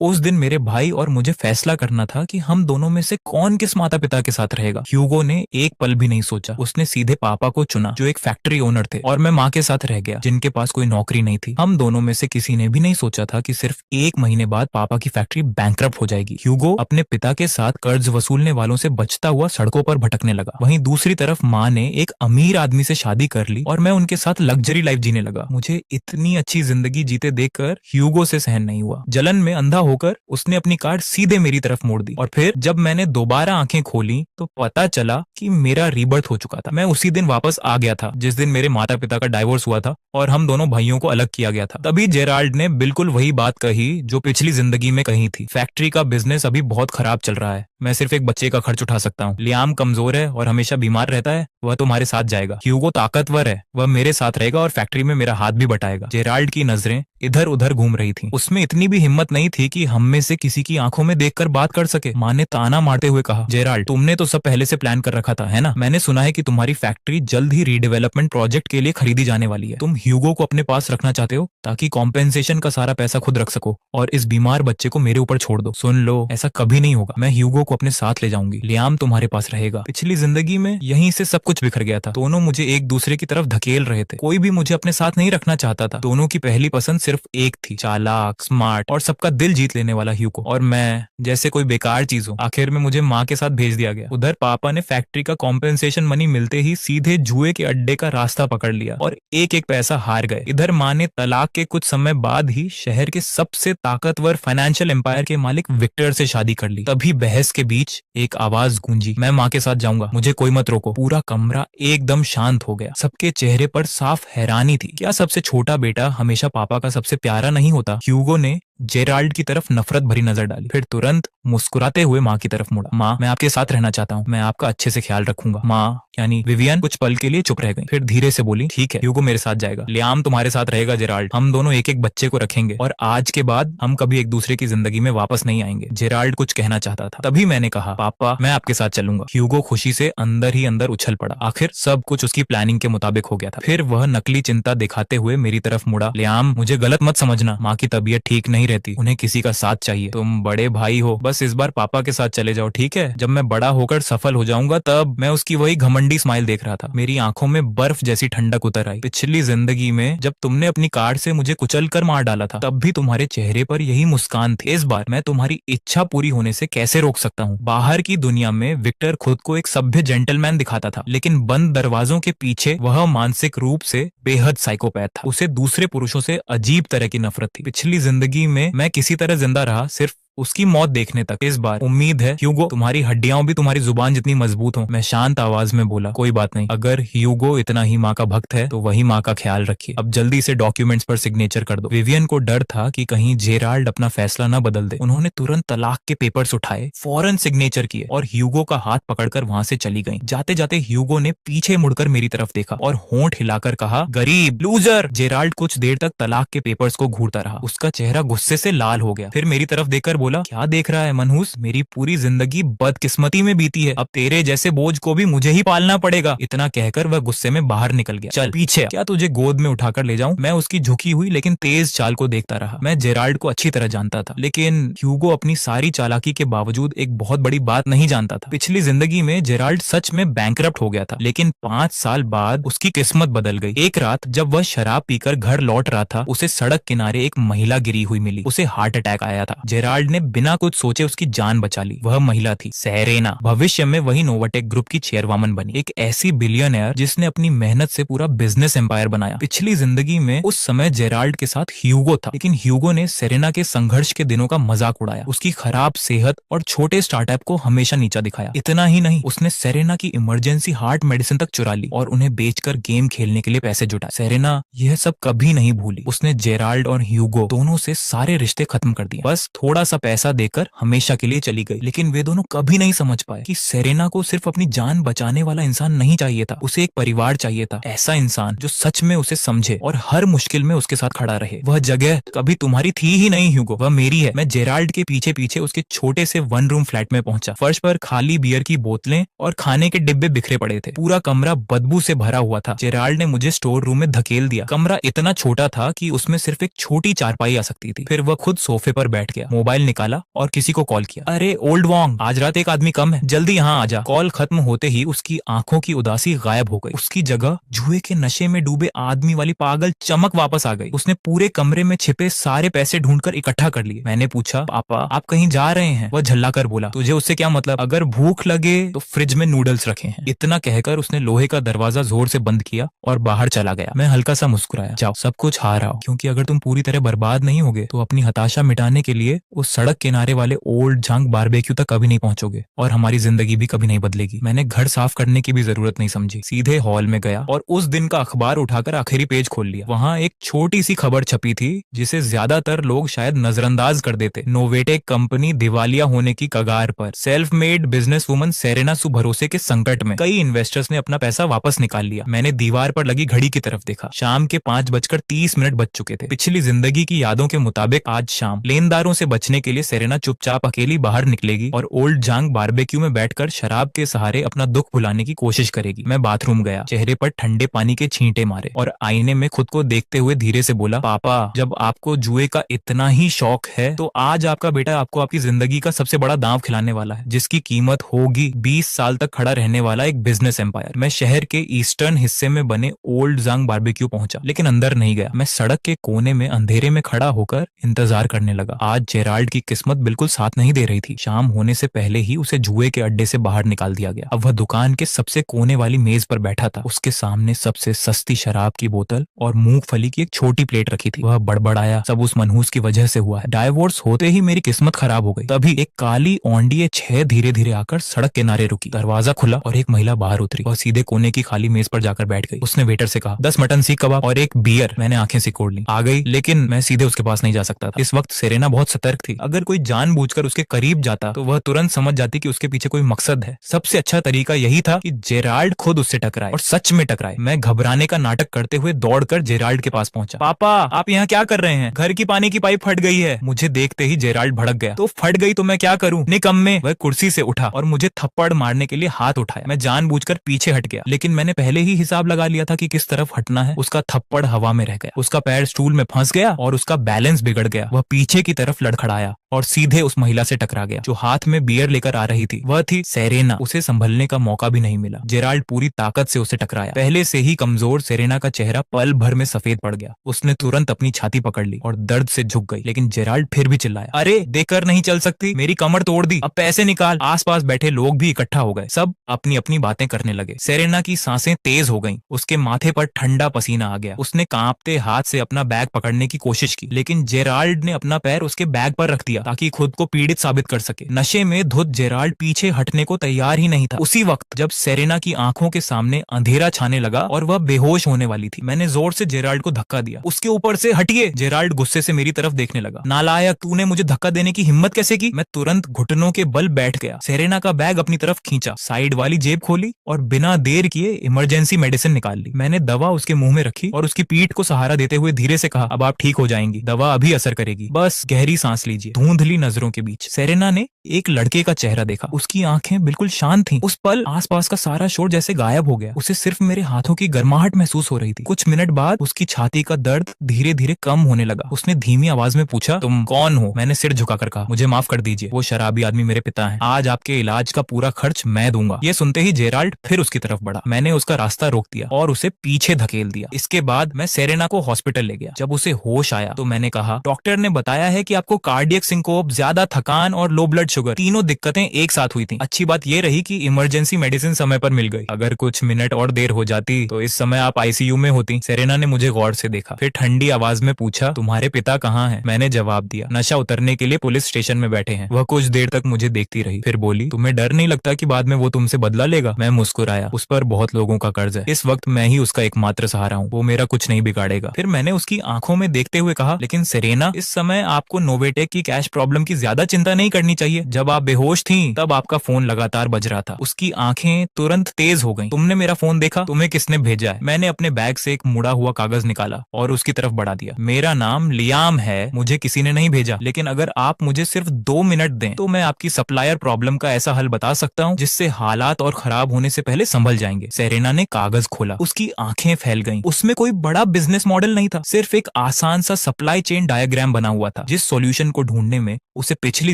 उस दिन मेरे भाई और मुझे फैसला करना था कि हम दोनों में से कौन किस माता पिता के साथ रहेगा। ह्यूगो ने एक पल भी नहीं सोचा, उसने सीधे पापा को चुना जो एक फैक्ट्री ओनर थे, और मैं माँ के साथ रह गया जिनके पास कोई नौकरी नहीं थी। हम दोनों में से किसी ने भी नहीं सोचा था कि सिर्फ एक महीने बाद पापा की फैक्ट्री बैंकरप्ट हो जाएगी। ह्यूगो अपने पिता के साथ कर्ज वसूलने वालों से बचता हुआ सड़कों पर भटकने लगा। वहीं दूसरी तरफ माँ ने एक अमीर आदमी से शादी कर ली और मैं उनके साथ लग्जरी लाइफ जीने लगा। मुझे इतनी अच्छी जिंदगी जीते देखकर ह्यूगो से सहन नहीं हुआ। जलन में अंधा होकर उसने अपनी कार सीधे मेरी तरफ मोड़ दी, और फिर जब मैंने दोबारा आंखें खोली तो पता चला कि मेरा रीबर्थ हो चुका था। मैं उसी दिन वापस आ गया था जिस दिन मेरे माता पिता का डाइवोर्स हुआ था और हम दोनों भाइयों को अलग किया गया था। तभी जेराल्ड ने बिल्कुल वही बात कही जो पिछली जिंदगी में कही थी। फैक्ट्री का बिजनेस अभी बहुत खराब चल रहा है, मैं सिर्फ एक बच्चे का खर्च उठा सकता हूँ। लियाम कमजोर है और हमेशा बीमार रहता है, वह तुम्हारे साथ जाएगा। ह्यूगो ताकतवर है, वह मेरे साथ रहेगा और फैक्ट्री में मेरा हाथ भी बटाएगा। जेराल्ड की नजरें इधर उधर घूम रही थी। उसमें इतनी भी हिम्मत नहीं थी कि हम में से किसी की आंखों में देखकर बात कर सके। माँ ने ताना मारते हुए कहा, जेराल्ड तुमने तो सब पहले से प्लान कर रखा था, है ना? मैंने सुना है कि तुम्हारी फैक्ट्री जल्द ही रीडेवलपमेंट प्रोजेक्ट के लिए खरीदी जाने वाली है। तुम ह्यूगो को अपने पास रखना चाहते हो ताकि कॉम्पेंसेशन का सारा पैसा खुद रख सको और इस बीमार बच्चे को मेरे ऊपर छोड़ दो। सुन लो, ऐसा कभी नहीं होगा। मैं ह्यूगो को अपने साथ ले जाऊंगी। लियाम तुम्हारे पास रहेगा। पिछली जिंदगी में यहीं से सब कुछ बिखर गया था। दोनों मुझे एक दूसरे की तरफ धकेल रहे थे। कोई भी मुझे अपने साथ नहीं रखना चाहता था। दोनों की पहली पसंद सिर्फ एक थी, चालाक, स्मार्ट और सबका दिल जीत लेने वाला ह्यूगो, और मैं जैसे कोई बेकार चीज हूँ। आखिर में मुझे माँ के साथ भेज दिया गया। उधर पापा ने फैक्ट्री का कॉम्पेंसेशन मनी मिलते ही सीधे जुए के अड्डे का रास्ता पकड़ लिया और एक एक पैसा हार गए। इधर माँ ने तलाक के कुछ समय बाद ही शहर के सबसे ताकतवर फाइनेंशियल एम्पायर के मालिक विक्टर से शादी कर ली। तभी बहस के बीच एक आवाज गूंजी, मैं माँ के साथ जाऊंगा, मुझे कोई मत रोको। पूरा कमरा एकदम शांत हो गया। सबके चेहरे पर साफ हैरानी थी। क्या सबसे छोटा बेटा हमेशा पापा का सबसे प्यारा नहीं होता? ह्यूगो ने जेराल्ड की तरफ नफरत भरी नजर डाली, फिर तुरंत मुस्कुराते हुए माँ की तरफ मुड़ा। माँ, मैं आपके साथ रहना चाहता हूँ, मैं आपका अच्छे से ख्याल रखूंगा। माँ यानी विवियन कुछ पल के लिए चुप रह गई, फिर धीरे से बोली, ठीक है, ह्यूगो मेरे साथ जाएगा, लियाम तुम्हारे साथ रहेगा, जेराल्ड हम दोनों एक एक बच्चे को रखेंगे और आज के बाद हम कभी एक दूसरे की जिंदगी में वापस नहीं आएंगे। जेराल्ड कुछ कहना चाहता था, तभी मैंने कहा, पापा मैं आपके साथ चलूंगा। ह्यूगो खुशी से अंदर ही अंदर उछल पड़ा। आखिर सब कुछ उसकी प्लानिंग के मुताबिक हो गया था। फिर वह नकली चिंता दिखाते हुए मेरी तरफ मुड़ा, लियाम मुझे गलत मत समझना, माँ की तबीयत ठीक नहीं रहती, उन्हें किसी का साथ चाहिए। तुम बड़े भाई हो, बस इस बार पापा के साथ चले जाओ, ठीक है? जब मैं बड़ा होकर सफल हो जाऊंगा तब। मैं उसकी वही घमंडी स्माइल देख रहा था। मेरी आंखों में बर्फ जैसी ठंडक उतर आई। पिछली जिंदगी में जब तुमने अपनी कार से मुझे कुचल कर मार डाला था तब भी तुम्हारे चेहरे पर यही मुस्कान थी। इस बार मैं तुम्हारी इच्छा पूरी होने से कैसे रोक सकता हूँ? बाहर की दुनिया में विक्टर खुद को एक सभ्य जेंटलमैन दिखाता था, लेकिन बंद दरवाजों के पीछे वह मानसिक रूप से बेहद साइकोपैथ था। उसे दूसरे पुरुषों से अजीब तरह की नफरत थी। पिछली जिंदगी में मैं किसी तरह जिंदा रहा, सिर्फ उसकी मौत देखने तक। इस बार उम्मीद है ह्यूगो तुम्हारी हड्डियां भी तुम्हारी जुबान जितनी मजबूत हो। मैं शांत आवाज में बोला, कोई बात नहीं, अगर ह्यूगो इतना ही माँ का भक्त है तो वही माँ का ख्याल रखिए। अब जल्दी से डॉक्यूमेंट्स पर सिग्नेचर कर दो। विवियन को डर था कि कहीं जेराल्ड अपना फैसला न बदल दे। उन्होंने तुरंत तलाक के पेपर्स उठाए, फौरन सिग्नेचर किए और ह्यूगो का हाथ पकड़कर वहां से चली गई। जाते जाते ह्यूगो ने पीछे मुड़कर मेरी तरफ देखा और होंठ हिलाकर कहा, गरीब, लूजर। जेराल्ड कुछ देर तक तलाक के पेपर्स को घूरता रहा। उसका चेहरा गुस्से से लाल हो गया, फिर मेरी तरफ देखकर बोला, क्या देख रहा है मनहूस? मेरी पूरी जिंदगी बदकिस्मती में बीती है, अब तेरे जैसे बोझ को भी मुझे ही पालना पड़ेगा। इतना कहकर वह गुस्से में बाहर निकल गया। चल पीछे, क्या तुझे गोद में उठाकर ले जाऊं? मैं उसकी झुकी हुई लेकिन तेज चाल को देखता रहा। मैं जेराल्ड को अच्छी तरह जानता था, लेकिन ह्यूगो अपनी सारी चालाकी के बावजूद एक बहुत बड़ी बात नहीं जानता था। पिछली जिंदगी में जेराल्ड सच में बैंकरप्ट हो गया था, लेकिन 5 साल बाद उसकी किस्मत बदल गई। एक रात जब वह शराब पीकर घर लौट रहा था, उसे सड़क किनारे एक महिला गिरी हुई मिली। उसे हार्ट अटैक आया था। जेराल्ड ने बिना कुछ सोचे उसकी जान बचा ली। वह महिला थी सेरेना। भविष्य में वही नोवाटेक ग्रुप की चेयरवुमन बनी, एक ऐसी बिलियनर जिसने अपनी मेहनत से पूरा बिजनेस एम्पायर बनाया। पिछली जिंदगी में उस समय जेराल्ड के साथ ह्यूगो था, लेकिन ह्यूगो ने सेरेना के संघर्ष के दिनों का मजाक उड़ाया, उसकी खराब सेहत और छोटे स्टार्टअप को हमेशा नीचा दिखाया। इतना ही नहीं, उसने सेरेना की इमरजेंसी हार्ट मेडिसिन तक चुरा ली और उन्हें बेचकर गेम खेलने के लिए पैसे जुटाए। सेरेना यह सब कभी नहीं भूली। उसने जेराल्ड और ह्यूगो दोनों से सारे रिश्ते खत्म कर दिए, बस थोड़ा सा पैसा देकर हमेशा के लिए चली गई। लेकिन वे दोनों कभी नहीं समझ पाए कि सेरेना को सिर्फ अपनी जान बचाने वाला इंसान नहीं चाहिए था, उसे एक परिवार चाहिए था। ऐसा इंसान जो सच में उसे समझे और हर मुश्किल में उसके साथ खड़ा रहे। वह जगह कभी तुम्हारी थी ही नहीं ह्यूगो, वह मेरी है। मैं जेराल्ड के पीछे पीछे उसके छोटे से 1 रूम फ्लैट में पहुंचा। फर्श पर खाली बियर की बोतलें और खाने के डिब्बे बिखरे पड़े थे। पूरा कमरा बदबू से भरा हुआ था। जेराल्ड ने मुझे स्टोर रूम में धकेल दिया। कमरा इतना छोटा था कि उसमें सिर्फ एक छोटी चारपाई आ सकती थी। फिर वह खुद सोफे पर बैठ गया, मोबाइल निकाला और किसी को कॉल किया। अरे ओल्ड वॉन्ग, आज रात एक आदमी कम है, जल्दी यहाँ आ जा। कॉल खत्म होते ही उसकी आंखों की उदासी गायब हो गई। उसकी जगह जुए के नशे में डूबे आदमी वाली पागल चमक वापस आ गई। उसने पूरे कमरे में छिपे सारे पैसे ढूंढकर इकट्ठा कर लिए। मैंने पूछा, पापा आप कहीं जा रहे हैं? वह झल्ला कर बोला, तुझे उससे क्या मतलब? अगर भूख लगे तो फ्रिज में नूडल्स रखे हैं। इतना कहकर उसने लोहे का दरवाजा जोर से बंद किया और बाहर चला गया। मैं हल्का सा मुस्कुराया। जाओ, सब कुछ हार आओ, क्योंकि अगर तुम पूरी तरह बर्बाद नहीं होगे तो अपनी हताशा मिटाने के लिए उस सड़क किनारे वाले ओल्ड झांग बारबेक्यू तक कभी नहीं पहुंचोगे और हमारी जिंदगी भी कभी नहीं बदलेगी। मैंने घर साफ करने की भी जरूरत नहीं समझी, सीधे हॉल में गया और उस दिन का अखबार उठाकर आखिरी पेज खोल लिया। वहां एक छोटी सी खबर छपी थी जिसे ज्यादातर लोग शायद नजरअंदाज कर देते। नोवेटेक कंपनी दिवालिया होने की कगार पर, self made business woman Serena सु भरोसे के संकट में, कई इन्वेस्टर्स ने अपना पैसा वापस निकाल लिया। मैंने दीवार पर लगी घड़ी की तरफ देखा। शाम के 5:30 बज चुके थे। पिछली जिंदगी की यादों के मुताबिक आज शाम लेनदारों से बचने के लिए सेरेना चुपचाप अकेली बाहर निकलेगी और ओल्ड झांग बारबेक्यू में बैठकर शराब के सहारे अपना दुख भुलाने की कोशिश करेगी। मैं बाथरूम गया, चेहरे पर ठंडे पानी के छींटे मारे और आईने में खुद को देखते हुए धीरे से बोला, पापा जब आपको जुए का इतना ही शौक है तो आज आपका बेटा आपको आपकी जिंदगी का सबसे बड़ा दांव खिलाने वाला है, जिसकी कीमत होगी 20 साल तक खड़ा रहने वाला एक बिजनेस एम्पायर। मैं शहर के ईस्टर्न हिस्से में बने ओल्ड झांग बारबेक्यू पहुंचा, लेकिन अंदर नहीं गया। मैं सड़क के कोने में अंधेरे में खड़ा होकर इंतजार करने लगा। आज जेराल्ड की किस्मत बिल्कुल साथ नहीं दे रही थी। शाम होने से पहले ही उसे जुए के अड्डे से बाहर निकाल दिया गया। अब वह दुकान के सबसे कोने वाली मेज पर बैठा था। उसके सामने सबसे सस्ती शराब की बोतल और मूंगफली की एक छोटी प्लेट रखी थी। वह बड़बड़ाया, सब उस मनहूस की वजह से हुआ है। डाइवोर्स होते ही मेरी किस्मत खराब हो गई। तभी एक काली ओंडिये 6 धीरे धीरे आकर सड़क किनारे रुकी। दरवाजा खुला और एक महिला बाहर उतरी और सीधे कोने की खाली मेज पर जाकर बैठ गई। उसने वेटर से कहा, 10 मटन सीख कबाब और एक बियर। मैंने आंखें सिकोड़ ली। आ गई, लेकिन मैं सीधे उसके पास नहीं जा सकता था। इस वक्त सेरेना बहुत सतर्क थी। अगर कोई जानबूझकर उसके करीब जाता तो वह तुरंत समझ जाती कि उसके पीछे कोई मकसद है। सबसे अच्छा तरीका यही था कि जेराल्ड खुद उससे टकराए और सच में टकराए। मैं घबराने का नाटक करते हुए दौड़कर जेराल्ड के पास पहुंचा। पापा आप यहाँ क्या कर रहे हैं? घर की पानी की पाइप फट गई है। मुझे देखते ही जेराल्ड भड़क गया। तो फट गई तो मैं क्या करूं? निकम्मे। वह कुर्सी से उठा और मुझे थप्पड़ मारने के लिए हाथ उठाया। मैं जानबूझकर पीछे हट गया, लेकिन मैंने पहले ही हिसाब लगा लिया था कि किस तरफ हटना है। उसका थप्पड़ हवा में रह गया। उसका पैर स्टूल में फंस गया और उसका बैलेंस बिगड़ गया। वह पीछे की तरफ लड़खड़ाया और सीधे उस महिला से टकरा गया जो हाथ में बियर लेकर आ रही थी। वह थी सेरेना। उसे संभलने का मौका भी नहीं मिला। जेराल्ड पूरी ताकत से उसे टकराया। पहले से ही कमजोर सेरेना का चेहरा पल भर में सफेद पड़ गया। उसने तुरंत अपनी छाती पकड़ ली और दर्द से झुक गई, लेकिन जेराल्ड फिर भी चिल्लाया, अरे देखकर नहीं चल सकती? मेरी कमर तोड़ दी, अब पैसे निकाल। आसपास बैठे लोग भी इकट्ठा हो गए। सब अपनी अपनी बातें करने लगे। सेरेना की सांसें तेज हो गईं। उसके माथे पर ठंडा पसीना आ गया। उसने कांपते हाथ से अपना बैग पकड़ने की कोशिश की, लेकिन जेराल्ड ने अपना पैर उसके बैग पर रख दिया ताकि खुद को पीड़ित साबित कर सके। नशे में धुत जेराल्ड पीछे हटने को तैयार ही नहीं था। उसी वक्त जब सेरेना की आंखों के सामने अंधेरा छाने लगा और वह बेहोश होने वाली थी, मैंने जोर से जेराल्ड को धक्का दिया। उसके ऊपर से हटिए। जेराल्ड गुस्से से मेरी तरफ देखने लगा। नालायक, तूने मुझे धक्का देने की हिम्मत कैसे की? मैं तुरंत घुटनों के बल बैठ गया। सेरेना का बैग अपनी तरफ खींचा, साइड वाली जेब खोली और बिना देर किए इमरजेंसी मेडिसिन निकाल ली। मैंने दवा उसके मुंह में रखी और उसकी पीठ को सहारा देते हुए धीरे से कहा, अब आप ठीक हो जाएंगी, दवा अभी असर करेगी, बस गहरी सांस लीजिए। धुंधली नजरों के बीच सेरेना ने एक लड़के का चेहरा देखा। उसकी आंखें बिल्कुल शांत थीं। उस पल आसपास का सारा शोर जैसे गायब हो गया। उसे सिर्फ मेरे हाथों की गर्माहट महसूस हो रही थी। कुछ मिनट बाद उसकी छाती का दर्द धीरे धीरे कम होने लगा। उसने धीमी आवाज में पूछा, तुम कौन हो? मैंने सिर झुकाकर कहा, मुझे माफ कर दीजिए, वो शराबी आदमी मेरे पिता हैं। आज आपके इलाज का पूरा खर्च मैं दूंगा। ये सुनते ही जेराल्ड फिर उसकी तरफ बढ़ा। मैंने उसका रास्ता रोक दिया और उसे पीछे धकेल दिया। इसके बाद मैं सेरेना को हॉस्पिटल ले गया। जब उसे होश आया तो मैंने कहा, डॉक्टर ने बताया है कि आपको कार्डियक सिंकोप, ज्यादा थकान और लो ब्लड शुगर, तीनों दिक्कतें एक साथ हुई थी। अच्छी बात यह रही कि इमरजेंसी मेडिसिन समय पर मिल गई। अगर कुछ मिनट और देर हो जाती तो इस समय आप आईसीयू में होती। सेरेना ने मुझे गौर से देखा, फिर ठंडी आवाज में पूछा, तुम्हारे पिता कहाँ हैं? मैंने जवाब दिया, नशा उतरने के लिए पुलिस स्टेशन में बैठे हैं। वह कुछ देर तक मुझे देखती रही, फिर बोली, तुम्हें डर नहीं लगता कि बाद में वो तुमसे बदला लेगा? मैं मुस्कुराया। उस पर बहुत लोगों का कर्ज है। इस वक्त मैं ही उसका एकमात्र सहारा हूँ। वो मेरा कुछ नहीं बिगाड़ेगा। फिर मैंने उसकी आंखों में देखते हुए कहा, लेकिन सेरेना, इस समय आपको नोवेटेक की कैश प्रॉब्लम की ज्यादा चिंता नहीं करनी चाहिए। जब आप बेहोश थी तब आपका फोन लगातार बज रहा था। उसकी आंखें तुरंत तेज हो गईं। तुमने मेरा फोन देखा? तुम्हें किसने भेजा है? मैंने अपने बैग से एक मुड़ा हुआ कागज निकाला और उसकी तरफ बढ़ा दिया। मेरा नाम लियाम है, मुझे किसी ने नहीं भेजा, लेकिन अगर आप मुझे सिर्फ 2 मिनट दें तो मैं आपकी सप्लायर प्रॉब्लम का ऐसा हल बता सकता हूँ जिससे हालात और खराब होने से पहले संभल जाएंगे। सेरेना ने कागज खोला। उसकी आंखें फैल गईं। उसमें कोई बड़ा बिजनेस मॉडल नहीं था, सिर्फ एक आसान सा सप्लाई चेन डायग्राम बना हुआ था। जिस सॉल्यूशन को ढूंढ ढूंढने में उसे पिछली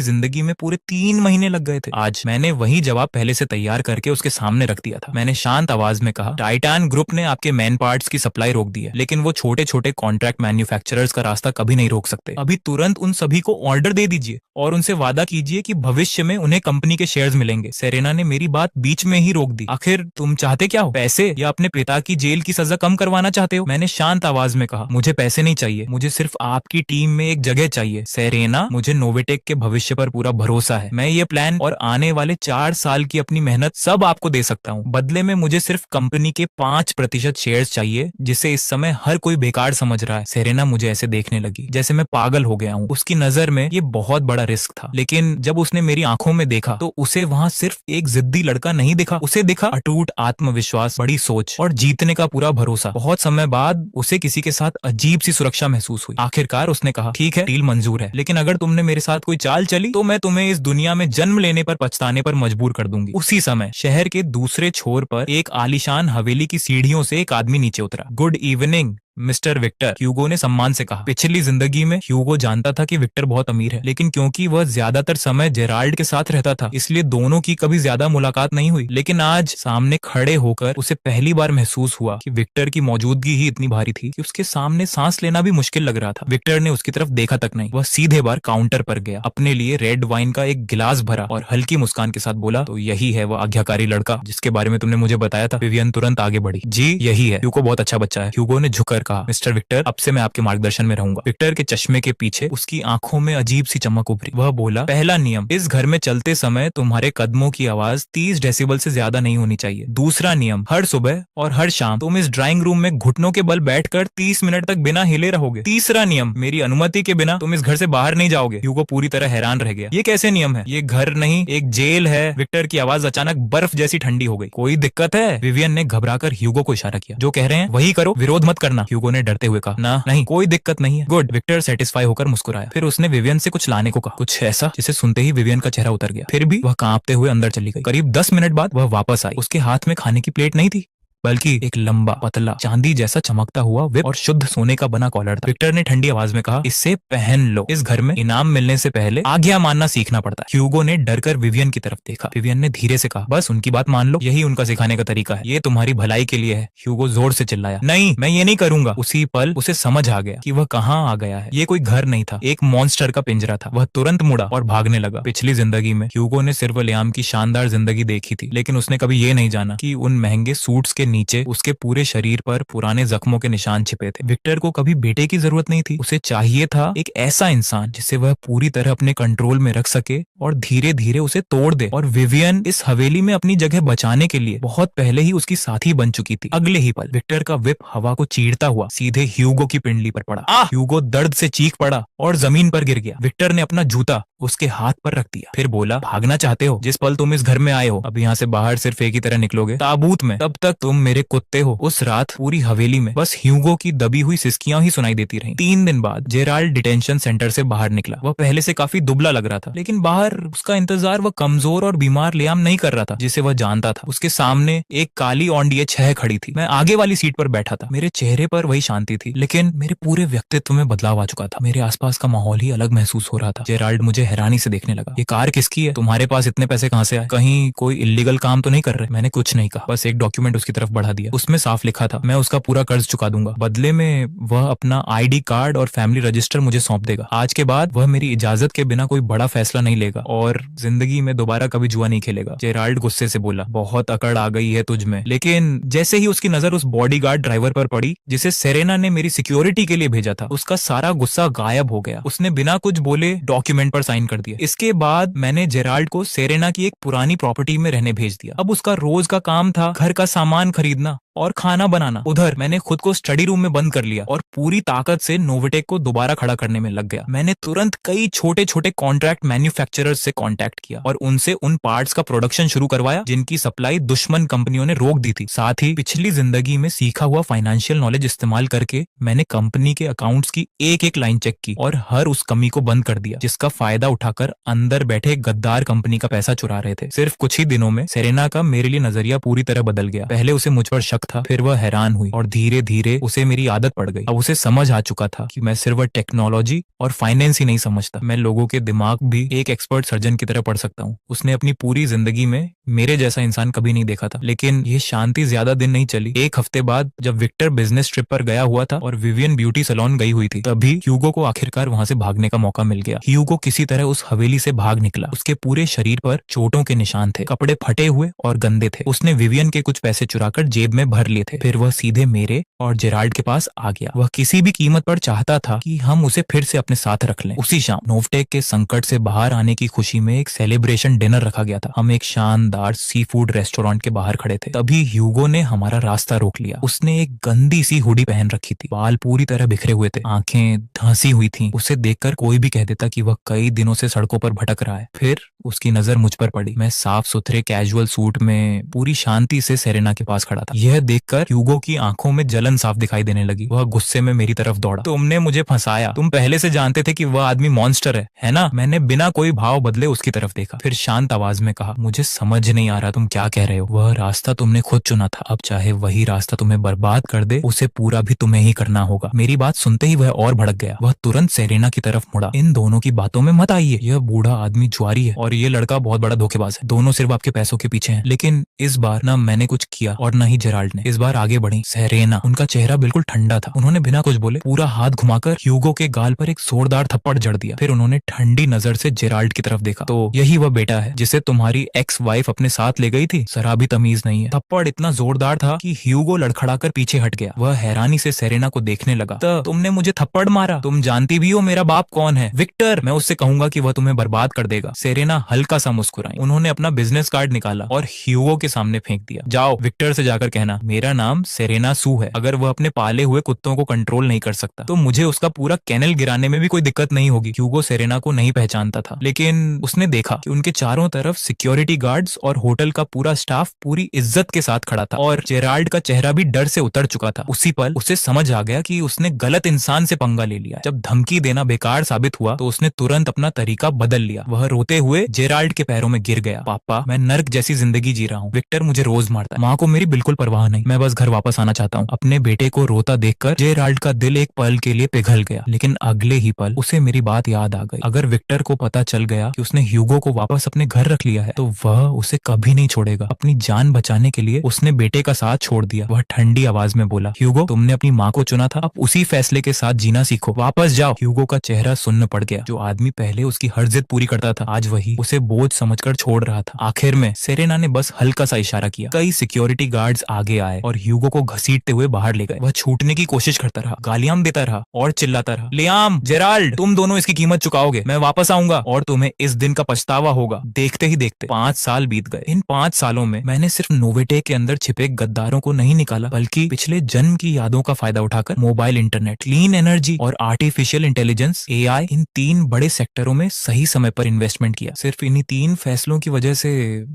जिंदगी में पूरे 3 महीने लग गए थे। आज मैंने वही जवाब पहले से तैयार करके उसके सामने रख दिया था। मैंने शांत आवाज में कहा, टाइटान ग्रुप ने आपके मैन पार्ट्स की सप्लाई रोक दी है, लेकिन वो छोटे छोटे कॉन्ट्रैक्ट मैन्युफैक्चरर्स का रास्ता कभी नहीं रोक सकते। अभी तुरंत उन सभी को ऑर्डर दे दीजिए और उनसे वादा कीजिए कि भविष्य में उन्हें कंपनी के शेयर्स मिलेंगे। सेरेना ने मेरी बात बीच में ही रोक दी। आखिर तुम चाहते क्या हो? पैसे या अपने पिता की जेल की सजा कम करवाना चाहते हो? मैंने शांत आवाज में कहा, मुझे पैसे नहीं चाहिए, मुझे सिर्फ आपकी टीम में एक जगह चाहिए। सेरेना, मुझे नोवेटेक के भविष्य पर पूरा भरोसा है। मैं ये प्लान और आने वाले 4 साल की अपनी मेहनत सब आपको दे सकता हूँ। बदले में मुझे सिर्फ कंपनी के 5% शेयर्स चाहिए, जिसे इस समय हर कोई बेकार समझ रहा है। सेरेना मुझे ऐसे देखने लगी जैसे मैं पागल हो गया हूँ। उसकी नजर में ये बहुत बड़ा रिस्क था, लेकिन जब उसने मेरी आंखों में देखा तो उसे वहां सिर्फ एक जिद्दी लड़का नहीं दिखा, उसे दिखा अटूट आत्मविश्वास, बड़ी सोच और जीतने का पूरा भरोसा। बहुत समय बाद उसे किसी के साथ अजीब सी सुरक्षा महसूस हुई। आखिरकार उसने कहा, ठीक है, डील मंजूर है, लेकिन अगर तुमने मेरे साथ कोई चाल चली तो मैं तुम्हें इस दुनिया में जन्म लेने पर पछताने पर मजबूर कर दूंगी। उसी समय शहर के दूसरे छोर पर एक आलीशान हवेली की सीढ़ियों से एक आदमी नीचे उतरा। गुड इवनिंग मिस्टर विक्टर, ह्यूगो ने सम्मान से कहा। पिछली जिंदगी में ह्यूगो जानता था कि विक्टर बहुत अमीर है, लेकिन क्योंकि वह ज्यादातर समय जेराल्ड के साथ रहता था, इसलिए दोनों की कभी ज्यादा मुलाकात नहीं हुई। लेकिन आज सामने खड़े होकर उसे पहली बार महसूस हुआ कि विक्टर की मौजूदगी ही इतनी भारी थी कि उसके सामने सांस लेना भी मुश्किल लग रहा था। विक्टर ने उसकी तरफ देखा तक नहीं, वह सीधे बार काउंटर पर गया, अपने लिए रेड वाइन का एक गिलास भरा और हल्की मुस्कान के साथ बोला, तो यही है वह आज्ञाकारी लड़का जिसके बारे में तुमने मुझे बताया था। विवियन तुरंत आगे बढ़ी। जी यही है, ह्यूगो बहुत अच्छा बच्चा है। ह्यूगो ने झुककर कहा, मिस्टर विक्टर, अब से मैं आपके मार्गदर्शन में रहूंगा। विक्टर के चश्मे के पीछे उसकी आंखों में अजीब सी चमक उभरी। वह बोला, पहला नियम, इस घर में चलते समय तुम्हारे कदमों की आवाज 30 डेसिबल से ज्यादा नहीं होनी चाहिए। दूसरा नियम, हर सुबह और हर शाम तुम इस ड्राइंग रूम में घुटनों के बल बैठकर 30 मिनट तक बिना हिले रहोगे। तीसरा नियम, मेरी अनुमति के बिना तुम इस घर से बाहर नहीं जाओगे। ह्यूगो पूरी तरह हैरान रह गया। ये कैसे नियम है? ये घर नहीं, एक जेल है। विक्टर की आवाज अचानक बर्फ जैसी ठंडी हो गई। कोई दिक्कत है? विवियन ने घबराकर ह्यूगो को इशारा किया। जो कह रहे हैं वही करो, विरोध मत करना। ह्यूगो ने डरते हुए कहा, ना नहीं, कोई दिक्कत नहीं है। गुड। विक्टर सेटिस्फाई होकर मुस्कुराया। फिर उसने विवियन से कुछ लाने को कहा, कुछ ऐसा जिसे सुनते ही विवियन का चेहरा उतर गया। फिर भी वह कांपते हुए अंदर चली गई। करीब 10 मिनट बाद वह वापस आई। उसके हाथ में खाने की प्लेट नहीं थी, बल्कि एक लंबा पतला चांदी जैसा चमकता हुआ विप और शुद्ध सोने का बना कॉलर था। विक्टर ने ठंडी आवाज में कहा, इसे पहन लो। इस घर में इनाम मिलने से पहले आज्ञा मानना सीखना पड़ता है। ह्यूगो ने डरकर विवियन की तरफ देखा। विवियन ने धीरे से कहा, बस उनकी बात मान लो, यही उनका सिखाने का तरीका है। ये तुम्हारी भलाई के लिए है। ह्यूगो जोर से चिल्लाया, नहीं, मैं ये नहीं करूंगा। उसी पल उसे समझ आ गया कि वह कहाँ आ गया है। ये कोई घर नहीं था, एक मॉन्स्टर का पिंजरा था। वह तुरंत मुड़ा और भागने लगा। पिछली जिंदगी में ह्यूगो ने सिल्वरलियाम की शानदार जिंदगी देखी थी, लेकिन उसने कभी ये नहीं जाना कि उन महंगे सूट्स के नीचे उसके पूरे शरीर पर पुराने जख्मों के निशान छिपे थे। विक्टर को कभी बेटे की जरूरत नहीं थी, उसे चाहिए था एक ऐसा इंसान जिसे वह पूरी तरह अपने कंट्रोल में रख सके और धीरे धीरे उसे तोड़ दे। और विवियन इस हवेली में अपनी जगह बचाने के लिए बहुत पहले ही उसकी साथी बन चुकी थी। अगले ही पल विक्टर का विप हवा को चीरता हुआ सीधे ह्यूगो की पिंडली पर पड़ा। ह्यूगो दर्द से चीख पड़ा और जमीन पर गिर गया। विक्टर ने अपना जूता उसके हाथ पर रख दिया, फिर बोला, भागना चाहते हो? जिस पल तुम इस घर में आए हो, अब यहाँ से बाहर सिर्फ एक ही तरह निकलोगे, ताबूत में। तब तक तुम मेरे कुत्ते हो। उस रात पूरी हवेली में बस ह्यूगो की दबी हुई सिसकियां ही सुनाई देती रहीं। 3 दिन बाद जेराल्ड डिटेंशन सेंटर से बाहर निकला। वह पहले से काफी दुबला लग रहा था, लेकिन बाहर उसका इंतजार वह कमजोर और बीमार लियाम नहीं कर रहा था जिसे वह जानता था। उसके सामने एक काली ऑनडीए 6 खड़ी थी। मैं आगे वाली सीट पर बैठा था। मेरे चेहरे पर वही शांति थी, लेकिन मेरे पूरे व्यक्तित्व में बदलाव आ चुका था। मेरे आसपास का माहौल ही अलग महसूस हो रहा था। जेराल्ड मुझे हैरानी से देखने लगा। ये कार किसकी है? तुम्हारे पास इतने पैसे कहाँ से आए? कहीं कोई इल्लीगल काम तो नहीं कर रहे? मैंने कुछ नहीं कहा, बस एक डॉक्यूमेंट उसकी तरफ बढ़ा दिया। उसमें साफ लिखा था, मैं उसका पूरा कर्ज चुका दूंगा, बदले में वह अपना आईडी कार्ड और फैमिली रजिस्टर मुझे सौंप देगा। आज के बाद वह मेरी इजाजत के बिना कोई बड़ा फैसला नहीं लेगा और जिंदगी में दोबारा कभी जुआ नहीं खेलेगा। जेराल्ड गुस्से से बोला, बहुत अकड़ आ गई है तुझ में। लेकिन जैसे ही उसकी नजर उस बॉडीगार्ड ड्राइवर पर पड़ी जिसे सेरेना ने मेरी सिक्योरिटी के लिए भेजा था, उसका सारा गुस्सा गायब हो गया। उसने बिना कुछ बोले डॉक्यूमेंट पर साइन कर दिया। इसके बाद मैंने जेराल्ड को सेरेना की एक पुरानी प्रॉपर्टी में रहने भेज दिया। अब उसका रोज का काम था घर का सामान खरीदना और खाना बनाना। उधर मैंने खुद को स्टडी रूम में बंद कर लिया और पूरी ताकत से नोवेटेक को दोबारा खड़ा करने में लग गया। मैंने तुरंत कई छोटे छोटे कॉन्ट्रैक्ट मैन्युफैक्चरर्स से कांटेक्ट किया और उनसे उन पार्ट्स का प्रोडक्शन शुरू करवाया जिनकी सप्लाई दुश्मन कंपनियों ने रोक दी थी। साथ ही पिछली जिंदगी में सीखा हुआ फाइनेंशियल नॉलेज इस्तेमाल करके मैंने कंपनी के अकाउंट्स की एक एक लाइन चेक की और हर उस कमी को बंद कर दिया जिसका फायदा उठाकर अंदर बैठे गद्दार कंपनी का पैसा चुरा रहे थे। सिर्फ कुछ ही दिनों में सेरेना का मेरे लिए नजरिया पूरी तरह बदल गया। पहले उसे मुझ पर शक था, फिर वह हैरान हुई और धीरे धीरे उसे मेरी आदत पड़ गई। अब उसे समझ आ चुका था कि मैं सिर्फ टेक्नोलॉजी और फाइनेंस ही नहीं समझता, मैं लोगों के दिमाग भी एक एक्सपर्ट सर्जन की तरह पढ़ सकता हूँ। उसने अपनी पूरी जिंदगी में मेरे जैसा इंसान कभी नहीं देखा था। लेकिन ये शांति ज्यादा दिन नहीं चली। एक हफ्ते बाद जब विक्टर बिजनेस ट्रिप पर गया हुआ था और विवियन ब्यूटी सैलून गई हुई थी, तभी ह्यूगो को आखिरकार वहां से भागने का मौका मिल गया। ह्यूगो किसी तरह उस हवेली से भाग निकला। उसके पूरे शरीर पर चोटों के निशान थे, कपड़े फटे हुए और गंदे थे। उसने विवियन के कुछ पैसे चुराकर जेब में भर लिए थे। फिर वह सीधे मेरे और जेराल्ड के पास आ गया। वह किसी भी कीमत पर चाहता था कि हम उसे फिर से अपने साथ रख लें। उसी शाम नोवटेक के संकट से बाहर आने की खुशी में एक सेलिब्रेशन डिनर रखा गया था। हम एक शानदार सी फूड रेस्टोरेंट के बाहर खड़े थे। तभी ह्यूगो ने हमारा रास्ता रोक लिया। उसने एक गंदी सी हुडी पहन रखी थी, बाल पूरी तरह बिखरे हुए थे, आंखें धंसी हुई थी। उसे देखकर कोई भी कह देता कि वह कई दिनों से सड़कों पर भटक रहा है। फिर उसकी नजर मुझ पर पड़ी। मैं साफ सुथरे कैजुअल सूट में पूरी शांति से सेरेना के पास खड़ा था। यह देखकर ह्यूगो की आंखों में जलन साफ दिखाई देने लगी। वह गुस्से में मेरी तरफ दौड़ा। तुमने मुझे फंसाया। तुम पहले से जानते थे कि वह आदमी मॉन्स्टर है ना? मैंने बिना कोई भाव बदले उसकी तरफ देखा, फिर शांत आवाज में कहा, मुझे समझ नहीं आ रहा तुम क्या कह रहे हो। वह रास्ता तुमने खुद चुना था, अब चाहे वही रास्ता तुम्हें बर्बाद कर दे, उसे पूरा भी तुम्हें ही करना होगा। मेरी बात सुनते ही वह और भड़क गया। वह तुरंत सेरेना की तरफ मुड़ा। इन दोनों की बातों में मत आइए। यह बूढ़ा आदमी जुआरी है और ये लड़का बहुत बड़ा धोखेबाज है। दोनों सिर्फ आपके पैसों के पीछे हैं। लेकिन इस बार ना मैंने कुछ किया और ना ही जेराल्ड ने। इस बार आगे बढ़ी सेरेना। उनका चेहरा बिल्कुल ठंडा था। उन्होंने बिना कुछ बोले पूरा हाथ घुमाकर ह्यूगो के गाल पर एक जोरदार थप्पड़ जड़ दिया। फिर उन्होंने ठंडी नजर से जेराल्ड की तरफ देखा। तो यही वह बेटा है जिसे तुम्हारी एक्स वाइफ अपने साथ ले गई थी? जरा भी तमीज नहीं है। थप्पड़ इतना जोरदार था कि ह्यूगो लड़खड़ाकर पीछे हट गया। वह हैरानी से सेरेना को देखने लगा। तो तुमने मुझे थप्पड़ मारा? तुम जानती भी हो मेरा बाप कौन है? विक्टर। मैं उससे कहूंगा कि वह तुम्हें बर्बाद कर देगा। सेरेना हल्का सा मुस्कुराई। उन्होंने अपना बिजनेस कार्ड निकाला और ह्यूगो के सामने फेंक दिया। जाओ विक्टर से जाकर कहना मेरा नाम सेरेना सू है। अगर वह अपने पाले हुए कुत्तों को कंट्रोल नहीं कर सकता तो मुझे उसका पूरा कैनल गिराने में भी कोई दिक्कत नहीं होगी। ह्यूगो सेरेना को नहीं पहचानता था, लेकिन उसने देखा कि उनके चारों तरफ सिक्योरिटी गार्ड्स और होटल का पूरा स्टाफ पूरी इज्जत के साथ खड़ा था और जेराल्ड का चेहरा भी डर से उतर चुका था। उसी पल उसे समझ आ गया कि उसने गलत इंसान से पंगा ले लिया। जब धमकी देना बेकार साबित हुआ तो उसने तुरंत अपना तरीका बदल लिया। वह रोते हुए जेराल्ड के पैरों में गिर गया। पापा, मैं नर्क जैसी जिंदगी जी रहा हूँ। विक्टर मुझे रोज मारता है। माँ को मेरी बिल्कुल परवाह नहीं। मैं बस घर वापस आना चाहता हूँ। अपने बेटे को रोता देखकर जेराल्ड का दिल एक पल के लिए पिघल गया, लेकिन अगले ही पल उसे मेरी बात याद आ गई। अगर विक्टर को पता चल गया कि उसने ह्यूगो को वापस अपने घर रख लिया है तो वह उसे कभी नहीं छोड़ेगा। अपनी जान बचाने के लिए उसने बेटे का साथ छोड़ दिया। वह ठंडी आवाज में बोला, ह्यूगो, तुमने अपनी माँ को चुना था, अब उसी फैसले के साथ जीना सीखो। वापस जाओ। ह्यूगो का चेहरा सुन्न पड़ गया। जो आदमी पहले उसकी हर जिद पूरी करता था, आज वही उसे बोझ समझकर छोड़ रहा था। आखिर में सेरेना ने बस हल्का सा इशारा किया। कई सिक्योरिटी गार्ड्स आगे आए और ह्यूगो को घसीटते हुए बाहर ले गए। वह छूटने की कोशिश करता रहा, गालियां देता रहा और चिल्लाता रहा, लियाम, जेराल्ड, तुम दोनों इसकी कीमत चुकाओगे। मैं वापस आऊंगा और तुम्हें इस दिन का पछतावा होगा। देखते ही देखते 5 साल बीत गए। इन 5 सालों में मैंने सिर्फ नोवेटेक के अंदर छिपे गद्दारों को नहीं निकाला, बल्कि पिछले जन्म की यादों का फायदा उठाकर मोबाइल इंटरनेट, क्लीन एनर्जी और आर्टिफिशियल इंटेलिजेंस एआई, इन 3 बड़े सेक्टरों में सही समय पर इन्वेस्टमेंट किया। सिर्फ इन्हीं 3 फैसलों की वजह से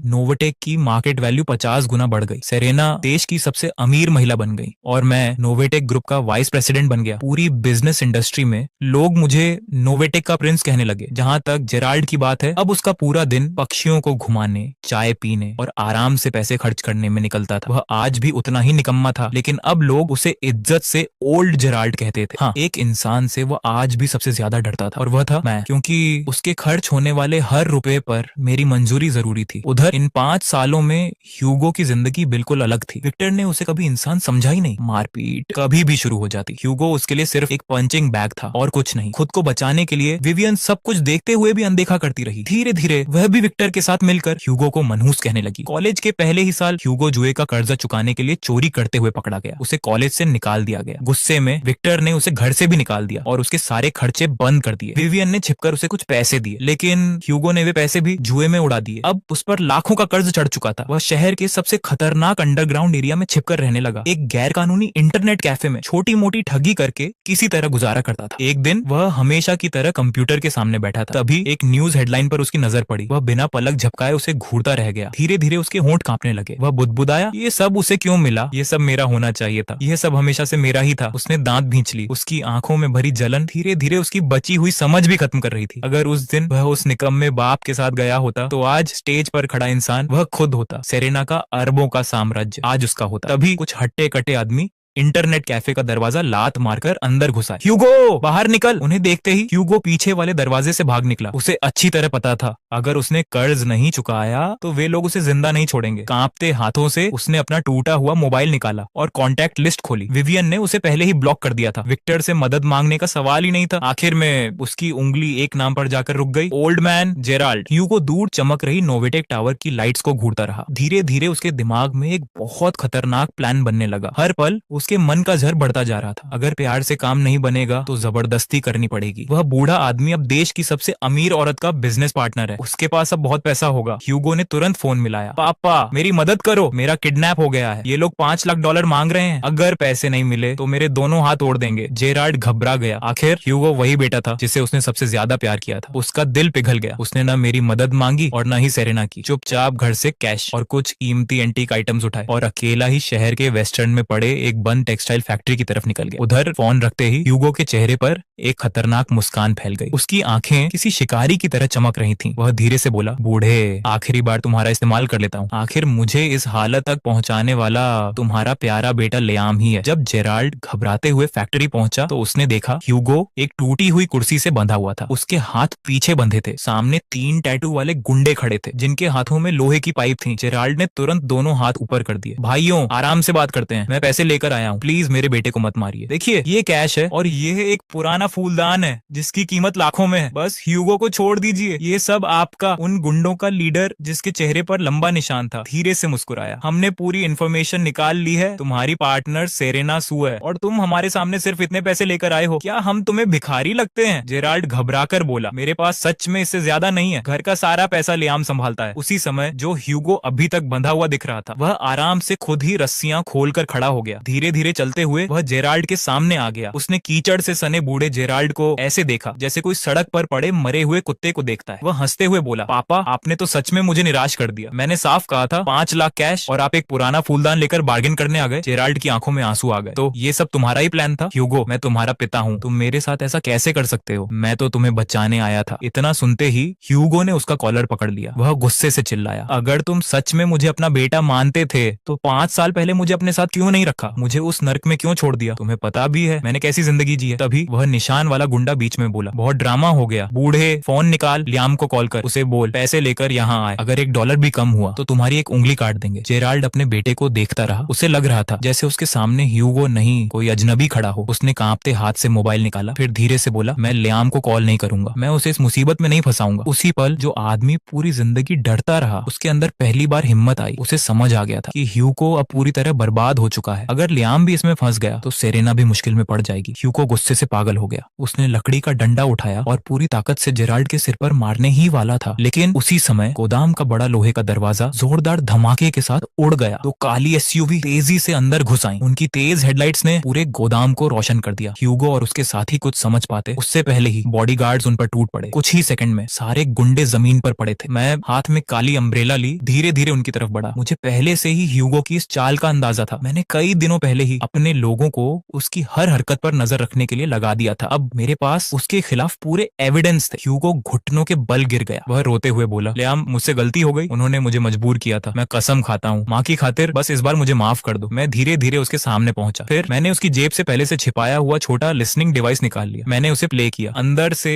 नोवेटेक की मार्केट वैल्यू 50 गुना बढ़ गई। सेरेना देश की सबसे अमीर महिला बन गई और मैं नोवेटेक ग्रुप का वाइस प्रेसिडेंट बन गया। पूरी बिजनेस इंडस्ट्री में लोग मुझे नोवेटेक का प्रिंस कहने लगे। जहां तक जेराल्ड की बात है, अब उसका पूरा दिन पक्षियों को घुमाने, चाय पीने और आराम से पैसे खर्च करने में निकलता था। वह आज भी उतना ही निकम्मा था, लेकिन अब लोग उसे इज्जत से ओल्ड जेराल्ड कहते थे। हाँ, एक इंसान से वह आज भी सबसे ज्यादा डरता था और वह था मैं, क्योंकि उसके खर्च होने वाले हर रुपए पर मेरी मंजूरी जरूरी थी। उधर इन 5 सालों में ह्यूगो की जिंदगी बिल्कुल अलग थी। विक्टर ने उसे कभी इंसान समझा ही नहीं। मारपीट कभी भी शुरू हो जाती। ह्यूगो उसके लिए सिर्फ एक पंचिंग बैग था और कुछ नहीं। खुद को बचाने के लिए विवियन सब कुछ देखते हुए भी अनदेखा करती रही। धीरे धीरे वह भी विक्टर के साथ मिलकर ह्यूगो को मनहूस कहने लगी। कॉलेज के पहले ही साल ह्यूगो जुए का कर्जा चुकाने के लिए चोरी करते हुए पकड़ा गया। उसे कॉलेज से निकाल दिया गया। गुस्से में विक्टर ने उसे घर से भी निकाल दिया और उसके सारे खर्चे बंद कर दिए। विवियन ने छिपकर उसे कुछ पैसे दिए, लेकिन ह्यूगो ने वे पैसे भी जुए में उड़ा दिए। अब उस पर लाखों का कर्ज चढ़ चुका था। वह शहर के सबसे खतरनाक अंडरग्राउंड एरिया में छिपकर रहने लगा। एक गैर कानूनी इंटरनेट कैफे में छोटी मोटी ठगी करके किसी तरह गुजारा करता था। एक दिन वह हमेशा की तरह कंप्यूटर के सामने बैठा था। तभी एक न्यूज हेडलाइन पर उसकी नजर पड़ी। वह बिना पलक झपकाए उसे घूरता देखता रह गया। धीरे धीरे उसके होंठ कांपने लगे। वह बुदबुदाया, ये सब उसे क्यों मिला? ये सब मेरा होना चाहिए था। यह सब हमेशा से मेरा ही था। उसने दांत भींच ली। उसकी आंखों में भरी जलन धीरे धीरे उसकी बची हुई समझ भी खत्म कर रही थी। अगर उस दिन वह उस निकम्मे बाप के साथ गया होता तो आज स्टेज पर खड़ा इंसान वह खुद होता। सेरेना का अरबों का साम्राज्य आज उसका होता। तभी कुछ हट्टे कट्टे आदमी इंटरनेट कैफे का दरवाजा लात मारकर अंदर घुसा। ह्यूगो बाहर निकल! उन्हें देखते ही ह्यूगो पीछे वाले दरवाजे से भाग निकला। उसे अच्छी तरह पता था अगर उसने कर्ज नहीं चुकाया तो वे लोग उसे जिंदा नहीं छोड़ेंगे। कांपते हाथों से उसने अपना टूटा हुआ मोबाइल निकाला और कॉन्टैक्ट लिस्ट खोली। विवियन ने उसे पहले ही ब्लॉक कर दिया था। विक्टर से मदद मांगने का सवाल ही नहीं था। आखिर में उसकी उंगली एक नाम पर जाकर रुक गई, ओल्ड मैन जेराल्ड। ह्यूगो दूर चमक रही नोवेटेक टावर की लाइट्स को घूरता रहा। धीरे धीरे उसके दिमाग में एक बहुत खतरनाक प्लान बनने लगा। हर पल उसके मन का जहर बढ़ता जा रहा था। अगर प्यार से काम नहीं बनेगा तो जबरदस्ती करनी पड़ेगी। वह बूढ़ा आदमी अब देश की सबसे अमीर औरत का बिजनेस पार्टनर है। उसके पास अब बहुत पैसा होगा। ह्यूगो ने तुरंत फोन मिलाया। पापा मेरी मदद करो, मेरा किडनैप हो गया है। ये लोग $5 लाख मांग रहे हैं। अगर पैसे नहीं मिले तो मेरे दोनों हाथ तोड़ देंगे। जेराल्ड घबरा गया। आखिर ह्यूगो वही बेटा था जिसे उसने सबसे ज्यादा प्यार किया था। उसका दिल पिघल गया। उसने न मेरी मदद मांगी और न ही सेरेना की। चुपचाप घर से कैश और कुछ कीमती एंटीक आइटम्स उठाए और अकेला ही शहर के वेस्टर्न में पड़े एक बंद टेक्सटाइल फैक्ट्री की तरफ निकल गया। उधर फोन रखते ही ह्यूगो के चेहरे पर एक खतरनाक मुस्कान फैल गई। उसकी आंखें किसी शिकारी की तरह चमक रही थीं। वह धीरे से बोला, बूढ़े आखिरी बार तुम्हारा इस्तेमाल कर लेता हूँ। आखिर मुझे इस हालत तक पहुंचाने वाला तुम्हारा प्यारा बेटा लियाम ही है। जब जेराल्ड घबराते हुए फैक्ट्री पहुंचा तो उसने देखा ह्यूगो एक टूटी हुई कुर्सी से बंधा हुआ था। उसके हाथ पीछे बंधे थे। सामने 3 टैटू वाले गुंडे खड़े थे जिनके हाथों में लोहे की पाइप थी। जेराल्ड ने तुरंत दोनों हाथ ऊपर कर दिए। भाइयों आराम से बात करते हैं, मैं पैसे लेकर आया हूँ, प्लीज मेरे बेटे को मत मारिए। देखिए ये कैश है और ये एक पुराना फूलदान है जिसकी कीमत लाखों में है। बस ह्यूगो को छोड़ दीजिए। ये सब आपका। उन गुंडों का लीडर जिसके चेहरे पर लंबा निशान था धीरे से मुस्कुराया। हमने पूरी इन्फॉर्मेशन निकाल ली है। तुम्हारी पार्टनर सेरेना सू है और तुम हमारे सामने सिर्फ इतने पैसे लेकर आए हो। क्या हम तुम्हें भिखारी लगते हैं? जेराल्ड घबराकर बोला, मेरे पास सच में इससे ज्यादा नहीं है। घर का सारा पैसा लियाम संभालता है। उसी समय जो ह्यूगो अभी तक बंधा हुआ दिख रहा था वह आराम से खुद ही रस्सियां खोलकर खड़ा हो गया। धीरे धीरे चलते हुए वह जेराल्ड के सामने आ गया। उसने कीचड़ से सने बूढ़े जेराल्ड को ऐसे देखा जैसे कोई सड़क पर पड़े मरे हुए कुत्ते को देखता है। वह हंसते हुए बोला, पापा आपने तो सच में मुझे निराश कर दिया। मैंने साफ कहा था 5 लाख कैश और आप एक पुराना फूलदान लेकर बार्गेन करने आ गए। जेराल्ड की आंखों में आंसू आ गए। तो ये सब तुम्हारा ही प्लान था? ह्यूगो मैं तुम्हारा पिता हूँ, तुम मेरे साथ ऐसा कैसे कर सकते हो? मैं तो तुम्हें बचाने आया था। इतना सुनते ही ह्यूगो ने उसका कॉलर पकड़ लिया। वह गुस्से से चिल्लाया, अगर तुम सच में मुझे अपना बेटा मानते थे तो 5 साल पहले मुझे अपने साथ क्यों नहीं रखा? मुझे उस नर्क में क्यों छोड़ दिया? तुम्हें पता भी है मैंने कैसी जिंदगी जी है। तभी वह निशान वाला गुंडा बीच में बोला, बहुत ड्रामा हो गया। बूढ़े फोन निकाल, लियाम को कॉल कर, उसे बोल पैसे लेकर यहाँ आए। अगर $1 भी कम हुआ तो तुम्हारी एक उंगली काट देंगे। जेराल्ड अपने बेटे को देखता रहा। उसे लग रहा था जैसे उसके सामने ह्यूगो नहीं कोई अजनबी खड़ा हो। उसने कांपते हाथ से मोबाइल निकाला, फिर धीरे से बोला, मैं लियाम को कॉल नहीं करूंगा, मैं उसे इस मुसीबत में नहीं फंसाऊंगा। उसी पल जो आदमी पूरी जिंदगी डरता रहा उसके अंदर पहली बार हिम्मत आई। उसे समझ आ गया था कि ह्यूगो अब पूरी तरह बर्बाद हो चुका है। अगर लियाम भी इसमें फंस गया तो सेरेना भी मुश्किल में पड़ जाएगी। ह्यूगो गुस्से से पागल हो गया। उसने लकड़ी का डंडा उठाया और पूरी ताकत से जेराल्ड के सिर पर मारने ही वाला था। लेकिन उसी समय गोदाम का बड़ा लोहे का दरवाजा जोरदार धमाके के साथ उड़ गया। तो काली एसयूवी तेजी से अंदर घुस आई। उनकी तेज हेडलाइट्स ने पूरे गोदाम को रोशन कर दिया। ह्यूगो और उसके साथी कुछ समझ पाते उससे पहले ही बॉडीगार्ड्स उन पर टूट पड़े। कुछ ही सेकंड में सारे गुंडे जमीन पर पड़े थे। मैं हाथ में काली अम्ब्रेला ली धीरे धीरे उनकी तरफ बढ़ा। मुझे पहले से ही ह्यूगो की इस चाल का अंदाजा था। मैंने कई दिनों पहले ही अपने लोगों को उसकी हर हरकत पर नजर रखने के लिए लगा दिया था। अब मेरे पास उसके खिलाफ पूरे एविडेंस थे। ह्यूगो घुटनों के बल गिर गया। वह रोते हुए बोला, लियाम मुझसे गलती हो गई, उन्होंने मुझे मजबूर किया था। मैं कसम खाता हूँ माँ की खातिर बस इस बार मुझे माफ कर दो। मैं धीरे धीरे उसके सामने पहुंचा। फिर मैंने उसकी जेब से पहले से छिपाया हुआ छोटा लिसनिंग डिवाइस निकाल लिया। मैंने उसे प्ले किया। अंदर से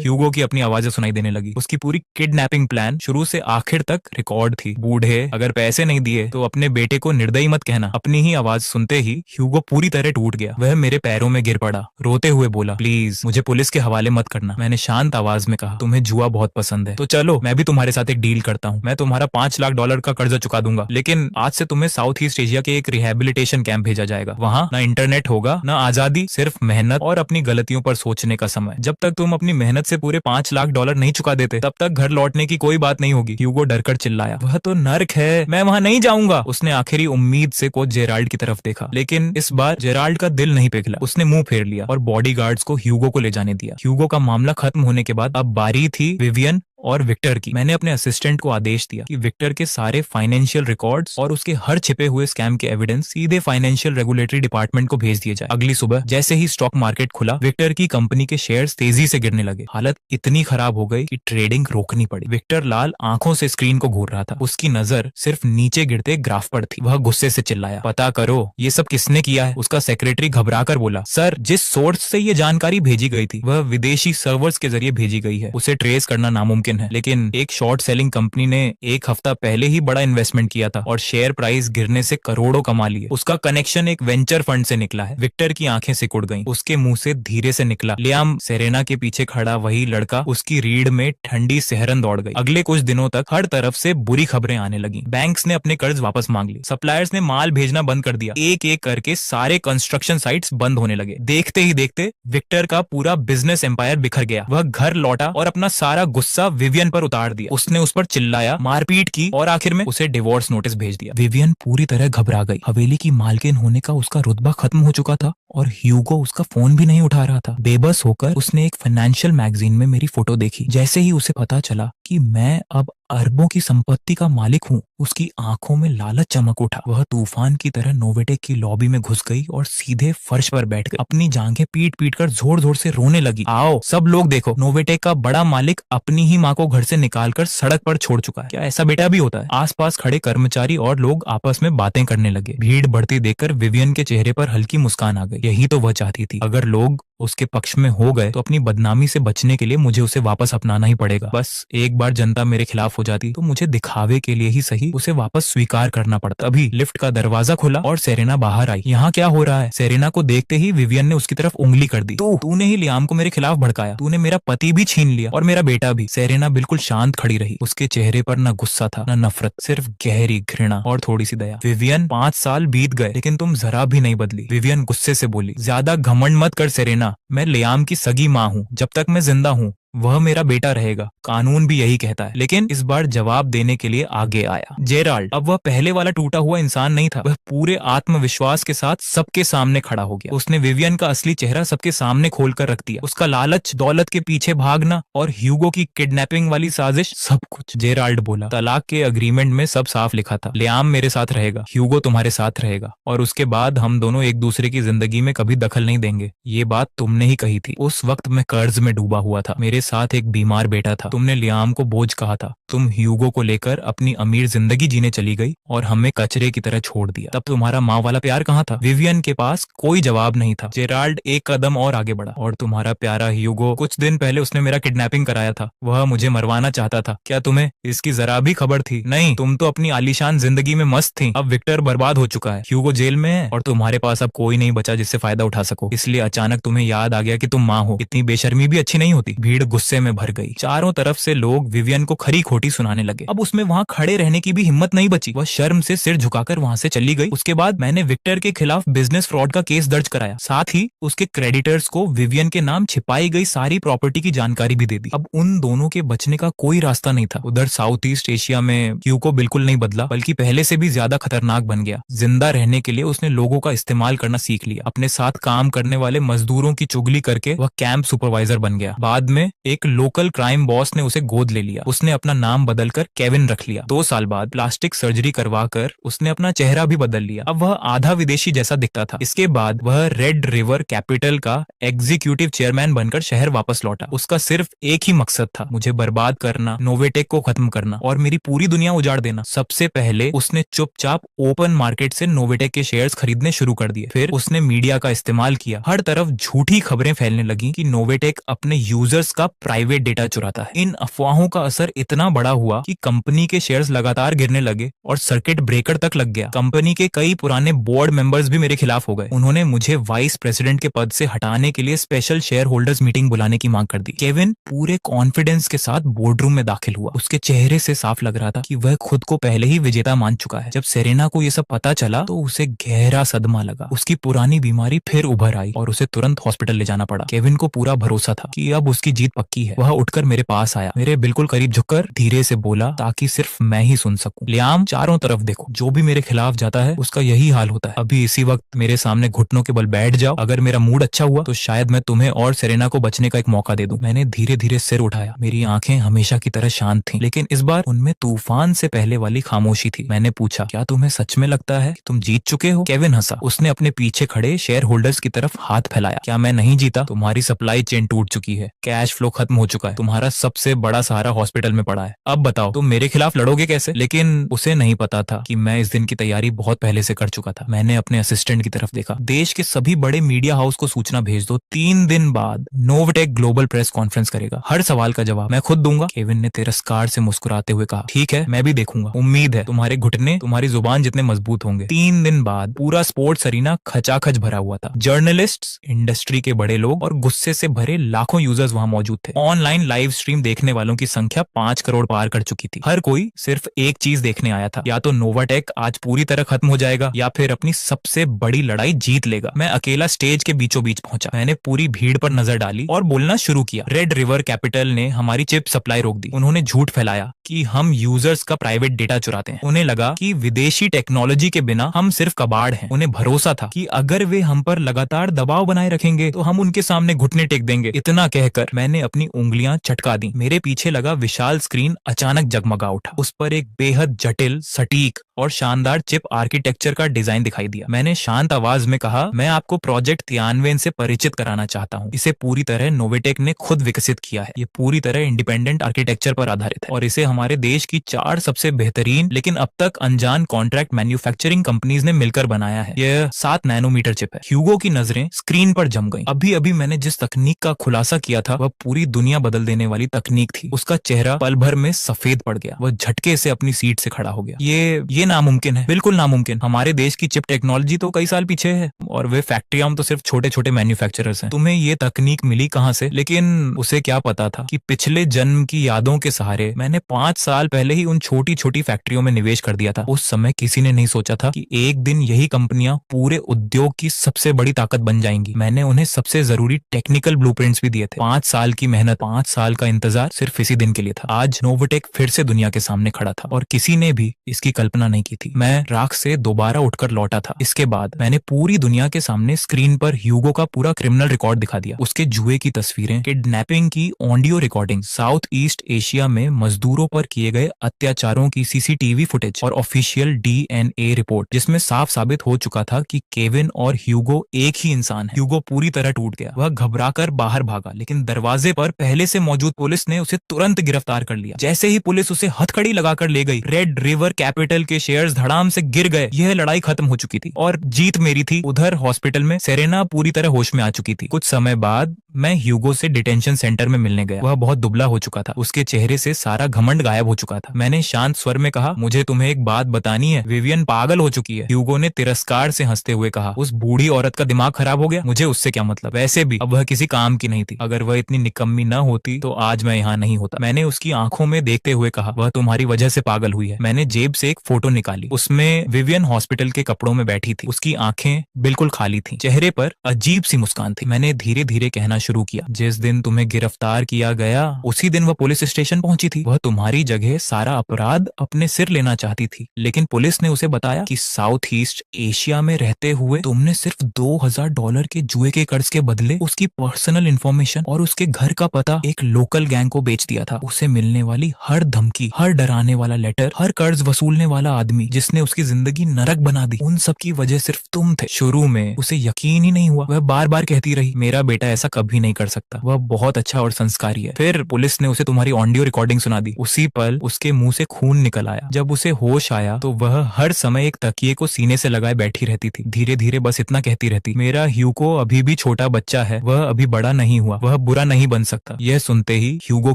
ह्यूगो की अपनी आवाजें सुनाई देने लगी। उसकी पूरी किडनैपिंग प्लान शुरू से आखिर तक रिकॉर्ड थी। बूढ़े अगर पैसे नहीं दिए तो अपने बेटे को निर्दयी मत कहना। अपनी ही आवाज सुनते ही ह्यूगो पूरी तरह टूट गया। वह मेरे पैरों में गिर पड़ा, रोते हुए बोला, प्लीज मुझे पुलिस के हवाले मत करना। मैंने शांत आवाज में कहा, तुम्हें जुआ बहुत पसंद है तो चलो मैं भी तुम्हारे साथ एक डील करता हूँ। मैं तुम्हारा $5 लाख का कर्जा चुका दूंगा, लेकिन आज से तुम्हें साउथ ईस्ट एशिया के एक रिहेबिलिटेशन कैंप भेजा जाएगा। वहाँ ना इंटरनेट होगा ना आजादी, सिर्फ मेहनत और अपनी गलतियों पर सोचने का समय। जब तक तुम अपनी मेहनत से पूरे $5 लाख नहीं चुका देते तब तक घर लौटने की कोई बात नहीं होगी। ह्यूगो डरकर चिल्लाया, वह तो नर्क है, मैं वहाँ नहीं जाऊंगा। उसने आखिरी उम्मीद से कोच जेराल्ड की तरफ देखा, लेकिन इस बार जेराल्ड का दिल नहीं पिघला। उसने मुंह फेर लिया और बॉडीगार्ड्स को ह्यूगो को ले जाने दिया। ह्यूगो का मामला खत्म होने के बाद अब बारी थी विवियन और विक्टर की। मैंने अपने असिस्टेंट को आदेश दिया कि विक्टर के सारे फाइनेंशियल रिकॉर्ड्स और उसके हर छिपे हुए स्कैम के एविडेंस सीधे फाइनेंशियल रेगुलेटरी डिपार्टमेंट को भेज दिए जाए। अगली सुबह जैसे ही स्टॉक मार्केट खुला, विक्टर की कंपनी के शेयर्स तेजी से गिरने लगे। हालत इतनी खराब हो गई कि ट्रेडिंग रोकनी पड़ी। विक्टर लाल आंखों से स्क्रीन को घूर रहा था। उसकी नजर सिर्फ नीचे गिरते ग्राफ पर थी। वह गुस्से से चिल्लाया, पता करो ये सब किसने किया है। उसका सेक्रेटरी घबराकर बोला, सर जिस सोर्स से ये जानकारी भेजी गई थी वह विदेशी सर्वर्स के जरिए भेजी गई है। उसे ट्रेस करना नामुमकिन है, लेकिन एक शॉर्ट सेलिंग कंपनी ने एक हफ्ता पहले ही बड़ा इन्वेस्टमेंट किया था और शेयर प्राइस गिरने से करोड़ों कमा लिए। उसका कनेक्शन एक वेंचर फंड से निकला है। विक्टर की आंखें सिकुड़ गईं। उसके मुंह से धीरे से निकला, लियाम सेरेना के पीछे खड़ा वही लड़का। उसकी रीढ़ में ठंडी सिहरन दौड़ गई। अगले कुछ दिनों तक हर तरफ से बुरी खबरें आने लगी। बैंक्स ने अपने कर्ज वापस मांग लिए, सप्लायर्स ने माल भेजना बंद कर दिया। एक एक करके सारे कंस्ट्रक्शन साइट्स बंद होने लगे। देखते ही देखते विक्टर का पूरा बिजनेस एम्पायर बिखर गया। वह घर लौटा और अपना सारा गुस्सा विवियन पर उतार दिया। उसने उस पर चिल्लाया, मारपीट की और आखिर में उसे डिवोर्स नोटिस भेज दिया। विवियन पूरी तरह घबरा गई। हवेली की मालकिन होने का उसका रुतबा खत्म हो चुका था और ह्यूगो उसका फोन भी नहीं उठा रहा था। बेबस होकर उसने एक फाइनेंशियल मैगजीन में मेरी फोटो देखी। जैसे ही उसे पता चला कि मैं अब अरबों की संपत्ति का मालिक हूँ, उसकी आंखों में लालच चमक उठा। वह तूफान की तरह नोवेटेक की लॉबी में घुस गई और सीधे फर्श पर बैठ गई। अपनी जांघें पीट पीट कर जोर जोर से रोने लगी। आओ सब लोग देखो, नोवेटेक का बड़ा मालिक अपनी ही माँ को घर से निकालकर सड़क पर छोड़ चुका है। क्या ऐसा बेटा भी होता है? आसपास खड़े कर्मचारी और लोग आपस में बातें करने लगे। भीड़ बढ़ती देखकर विवियन के चेहरे पर हल्की मुस्कान आ गई। यही तो वह चाहती थी। अगर लोग उसके पक्ष में हो गए तो अपनी बदनामी से बचने के लिए मुझे उसे वापस अपनाना ही पड़ेगा। बस एक बार जनता मेरे खिलाफ हो जाती तो मुझे दिखावे के लिए ही सही उसे वापस स्वीकार करना पड़ता। अभी लिफ्ट का दरवाजा खुला और सेरेना बाहर आई। यहाँ क्या हो रहा है? सेरेना को देखते ही विवियन ने उसकी तरफ उंगली कर दी। तूने ही लियाम को मेरे खिलाफ भड़काया। तूने मेरा पति भी छीन लिया और मेरा बेटा भी। सेरेना बिल्कुल शांत खड़ी रही। उसके चेहरे पर न गुस्सा था न नफरत, सिर्फ गहरी घृणा और थोड़ी सी दया। विवियन 5 साल बीत गए लेकिन तुम जरा भी नहीं बदली। विवियन गुस्से से बोली, ज्यादा घमंड मत कर सेरेना। मैं लियाम की सगी माँ हूँ। जब तक मैं जिंदा हूँ वह मेरा बेटा रहेगा। कानून भी यही कहता है। लेकिन इस बार जवाब देने के लिए आगे आया जेराल्ड। अब वह पहले वाला टूटा हुआ इंसान नहीं था। वह पूरे आत्मविश्वास के साथ सबके सामने खड़ा हो गया। उसने विवियन का असली चेहरा सबके सामने खोलकर रख दिया। उसका लालच, दौलत के पीछे भागना और ह्यूगो की किडनैपिंग वाली साजिश, सब कुछ। जेराल्ड बोला, तलाक के अग्रीमेंट में सब साफ लिखा था। लियाम मेरे साथ रहेगा, ह्यूगो तुम्हारे साथ रहेगा और उसके बाद हम दोनों एक दूसरे की जिंदगी में कभी दखल नहीं देंगे। ये बात तुमने ही कही थी। उस वक्त मैं कर्ज में डूबा हुआ था। मेरे साथ एक बीमार बेटा था। तुमने लियाम को बोझ कहा था। तुम ह्यूगो को लेकर अपनी अमीर जिंदगी जीने चली गई और हमें कचरे की तरह छोड़ दिया। तब तुम्हारा माँ वाला प्यार कहाँ था? विवियन के पास कोई जवाब नहीं था। जेराल्ड एक कदम और आगे बढ़ा, और तुम्हारा प्यारा ह्यूगो, कुछ दिन पहले उसने मेरा किडनैपिंग कराया था। वह मुझे मरवाना चाहता था। क्या तुम्हें इसकी जरा भी खबर थी? नहीं, तुम तो अपनी आलीशान जिंदगी में मस्त थी। अब विक्टर बर्बाद हो चुका है, ह्यूगो जेल में है और तुम्हारे पास अब कोई नहीं बचा जिससे फायदा उठा सको। इसलिए अचानक तुम्हें याद आ गया कि तुम माँ हो। इतनी बेशर्मी भी अच्छी नहीं होती। भीड़ गुस्से में भर गई। चारों तरफ से लोग विवियन को खरी खोटी सुनाने लगे। अब उसमें वहां खड़े रहने की भी हिम्मत नहीं बची। वह शर्म से सिर झुकाकर वहां से चली गई। उसके बाद मैंने विक्टर के खिलाफ बिजनेस फ्रॉड का केस दर्ज कराया। साथ ही उसके क्रेडिटर्स को विवियन के नाम छिपाई गई सारी प्रॉपर्टी की जानकारी भी दे दी। अब उन दोनों के बचने का कोई रास्ता नहीं था। उधर साउथ ईस्ट एशिया में ह्यूगो बिल्कुल नहीं बदला, बल्कि पहले से भी ज्यादा खतरनाक बन गया। जिंदा रहने के लिए उसने लोगों का इस्तेमाल करना सीख लिया। अपने साथ काम करने वाले मजदूरों की चुगली करके वह कैंप सुपरवाइजर बन गया। बाद में एक लोकल क्राइम बॉस ने उसे गोद ले लिया। उसने अपना नाम बदलकर केविन रख लिया। 2 साल बाद प्लास्टिक सर्जरी करवाकर उसने अपना चेहरा भी बदल लिया। अब वह आधा विदेशी जैसा दिखता था। इसके बाद वह रेड रिवर कैपिटल का एग्जीक्यूटिव चेयरमैन बनकर शहर वापस लौटा। उसका सिर्फ एक ही मकसद था, मुझे बर्बाद करना, नोवेटेक को खत्म करना और मेरी पूरी दुनिया उजाड़ देना। सबसे पहले उसने चुपचाप ओपन मार्केट से नोवेटेक के शेयर्स खरीदने शुरू कर दिए। फिर उसने मीडिया का इस्तेमाल किया। हर तरफ झूठी खबरें फैलने लगी कि नोवेटेक अपने यूजर्स का प्राइवेट डेटा चुराता है। इन अफवाहों का असर इतना बड़ा हुआ कि कंपनी के शेयर्स लगातार गिरने लगे और सर्किट ब्रेकर तक लग गया। कंपनी के कई पुराने बोर्ड मेंबर्स भी मेरे खिलाफ हो गए। उन्होंने मुझे वाइस प्रेसिडेंट के पद से हटाने के लिए स्पेशल शेयर होल्डर्स मीटिंग बुलाने की मांग कर दी। केविन पूरे कॉन्फिडेंस के साथ बोर्डरूम में दाखिल हुआ। उसके चेहरे से साफ लग रहा था कि वह खुद को पहले ही विजेता मान चुका है। जब सेरेना को यह सब पता चला तो उसे गहरा सदमा लगा। उसकी पुरानी बीमारी फिर उभर आई और उसे तुरंत हॉस्पिटल ले जाना पड़ा। केविन को पूरा भरोसा था कि अब उसकी जीत पक्की पक्की है। वह उठकर मेरे पास आया, मेरे बिल्कुल करीब झुककर धीरे से बोला ताकि सिर्फ मैं ही सुन सकूं, लियाम चारों तरफ देखो, जो भी मेरे खिलाफ जाता है उसका यही हाल होता है। अभी इसी वक्त मेरे सामने घुटनों के बल बैठ जाओ, अगर मेरा मूड अच्छा हुआ तो शायद मैं तुम्हें और सेरेना को बचने का एक मौका दे दूं। मैंने धीरे धीरे सिर उठाया। मेरी आंखें हमेशा की तरह शांत थीं, लेकिन इस बार उनमें तूफान से पहले वाली खामोशी थी। मैंने पूछा, क्या तुम्हें सच में लगता है कि तुम जीत चुके हो? केविन हंसा। उसने अपने पीछे खड़े शेयर होल्डर्स की तरफ हाथ फैलाया। क्या मैं नहीं जीता? तुम्हारी सप्लाई चेन टूट चुकी है, कैश फ्लो खत्म हो चुका है, तुम्हारा सबसे बड़ा सहारा हॉस्पिटल में पड़ा है। अब बताओ तुम मेरे खिलाफ लड़ोगे कैसे? लेकिन उसे नहीं पता था कि मैं इस दिन की तैयारी बहुत पहले से कर चुका था। मैंने अपने असिस्टेंट की तरफ देखा। देश के सभी बड़े मीडिया हाउस को सूचना भेज दो, 3 दिन बाद नोवाटेक ग्लोबल प्रेस कॉन्फ्रेंस करेगा, हर सवाल का जवाब मैं खुद दूंगा। केविन ने तिरस्कार से मुस्कुराते हुए कहा, ठीक है, मैं भी देखूंगा। उम्मीद है तुम्हारे घुटने तुम्हारी जुबान जितने मजबूत होंगे। 3 दिन बाद पूरा स्पोर्ट्स अरीना खचाखच भरा हुआ था। जर्नलिस्ट्स, इंडस्ट्री के बड़े लोग और गुस्से से भरे लाखों यूजर्स वहां मौजूद थे। ऑनलाइन लाइव स्ट्रीम देखने वालों की संख्या 5 करोड़ पार कर चुकी थी। हर कोई सिर्फ एक चीज देखने आया था, या तो नोवाटेक आज पूरी तरह खत्म हो जाएगा या फिर अपनी सबसे बड़ी लड़ाई जीत लेगा। मैं अकेला स्टेज के बीचों बीच पहुंचा। मैंने पूरी भीड़ पर नजर डाली और बोलना शुरू किया। रेड रिवर कैपिटल ने हमारी चिप सप्लाई रोक दी। उन्होंने झूठ फैलाया कि हम यूजर्स का प्राइवेट डेटा चुराते हैं। उन्हें लगा कि विदेशी टेक्नोलॉजी के बिना हम सिर्फ कबाड़ हैं। उन्हें भरोसा था कि अगर वे हम पर लगातार दबाव बनाए रखेंगे तो हम उनके सामने घुटने टेक देंगे। इतना कहकर मैंने अपनी उंगलियां चटका दी। मेरे पीछे लगा विशाल स्क्रीन अचानक जगमगा उठा। उस पर एक बेहद जटिल, सटीक और शानदार चिप आर्किटेक्चर का डिजाइन दिखाई दिया। मैंने शांत आवाज में कहा, मैं आपको प्रोजेक्ट तियान्वेन से परिचित कराना चाहता हूँ। इसे पूरी तरह नोवाटेक ने खुद विकसित किया है। ये पूरी तरह इंडिपेंडेंट आर्किटेक्चर पर आधारित है और इसे हमारे देश की 4 सबसे बेहतरीन लेकिन अब तक अनजान कॉन्ट्रैक्ट मैन्युफैक्चरिंग कंपनीज ने मिलकर बनाया है। यह 7 नैनोमीटर चिप है। ह्यूगो की नजरें स्क्रीन पर जम गईं। अभी अभी मैंने जिस तकनीक का खुलासा किया था वह पूरी दुनिया बदल देने वाली तकनीक थी। उसका चेहरा पल भर में सफेद पड़ गया। वह झटके से अपनी सीट से खड़ा हो गया। ये नामुमकिन है, बिल्कुल नामुमकिन। हमारे देश की चिप टेक्नोलॉजी तो कई साल पीछे है और वे फैक्ट्रियां तो सिर्फ छोटे छोटे मैन्युफैक्चरर्स हैं। तुम्हें ये तकनीक मिली कहां से? लेकिन उसे क्या पता था कि पिछले जन्म की यादों के सहारे मैंने 5 साल पहले ही उन छोटी छोटी फैक्ट्रियों में निवेश कर दिया था। उस समय किसी ने नहीं सोचा था कि एक दिन यही कंपनियां पूरे उद्योग की सबसे बड़ी ताकत बन जाएंगी। मैंने उन्हें सबसे जरूरी टेक्निकल ब्लूप्रिंट्स भी दिए थे। 5 साल की मेहनत, 5 साल का इंतजार सिर्फ इसी दिन के लिए था। आज नोवाटेक फिर से दुनिया के सामने खड़ा था और किसी ने भी इसकी कल्पना नहीं की थी। मैं राख से दोबारा उठकर लौटा था। इसके बाद मैंने पूरी दुनिया के सामने स्क्रीन पर ह्यूगो का पूरा क्रिमिनल रिकॉर्ड दिखा दिया। उसके जुए की तस्वीरें, किडनैपिंग की audio recording, south east Asia में मजदूरों पर किए गए अत्याचारों की सीसीटीवी फुटेज और ऑफिशियल डीएनए रिपोर्ट, जिसमें साफ साबित हो चुका था कि केविन और ह्यूगो एक ही इंसान है। ह्यूगो पूरी तरह टूट गया। वह घबराकर बाहर भागा, लेकिन दरवाजे पर पहले से मौजूद पुलिस ने उसे तुरंत गिरफ्तार कर लिया। जैसे ही पुलिस उसे हथकड़ी लगाकर ले गई, रेड रिवर कैपिटल के शेयर्स धड़ाम से गिर गए। यह लड़ाई खत्म हो चुकी थी और जीत मेरी थी। उधर हॉस्पिटल में सेरेना पूरी तरह होश में आ चुकी थी। कुछ समय बाद मैं ह्यूगो से डिटेंशन सेंटर में मिलने गया। वह बहुत दुबला हो चुका था। उसके चेहरे से सारा घमंड गायब हो चुका था। मैंने शांत स्वर में कहा, मुझे तुम्हें एक बात बतानी है, विवियन पागल हो चुकी है। ह्यूगो ने तिरस्कार से हंसते हुए कहा, उस बूढ़ी औरत का दिमाग खराब हो गया? मुझे उससे क्या मतलब? वैसे भी अब वह किसी काम की नहीं थी। अगर वह इतनी निकम्मी न होती तो आज मैं यहाँ नहीं होता। मैंने उसकी आंखों में देखते हुए कहा, वह तुम्हारी वजह से पागल हुई है। मैंने जेब से एक फोटो निकाली। उसमें विवियन हॉस्पिटल के कपड़ों में बैठी थी। उसकी आंखें बिल्कुल खाली थी, चेहरे पर अजीब सी मुस्कान थी। मैंने धीरे धीरे कहना शुरू किया, जिस दिन तुम्हें गिरफ्तार किया गया उसी दिन वह पुलिस स्टेशन पहुंची थी। वह तुम्हारी जगह सारा अपराध अपने सिर लेना चाहती थी, लेकिन पुलिस ने उसे बताया कि साउथ ईस्ट एशिया में रहते हुए तुमने सिर्फ $2000 के जुए के कर्ज के बदले उसकी पर्सनल इंफॉर्मेशन और उसके घर का पता एक लोकल गैंग को बेच दिया था। उसे मिलने वाली हर धमकी, हर डराने वाला लेटर, हर कर्ज वसूलने वाला आदमी जिसने उसकी जिंदगी नरक बना दी, उन सब की वजह सिर्फ तुम थे। शुरू में उसे यकीन ही नहीं हुआ। वह बार बार कहती रही, मेरा बेटा ऐसा कभी नहीं कर सकता, वह बहुत अच्छा और संस्कारी है। फिर पुलिस ने उसे तुम्हारी ऑडियो रिकॉर्डिंग सुना दी। उसी पल उसके मुंह से खून निकल आया। जब उसे होश आया तो वह हर समय एक तकिए को सीने से लगाए बैठी रहती थी। धीरे धीरे बस इतना कहती रहती, मेरा ह्यूगो अभी भी छोटा बच्चा है, वह अभी बड़ा नहीं हुआ, वह बुरा नहीं बन सकता। यह सुनते ही ह्यूगो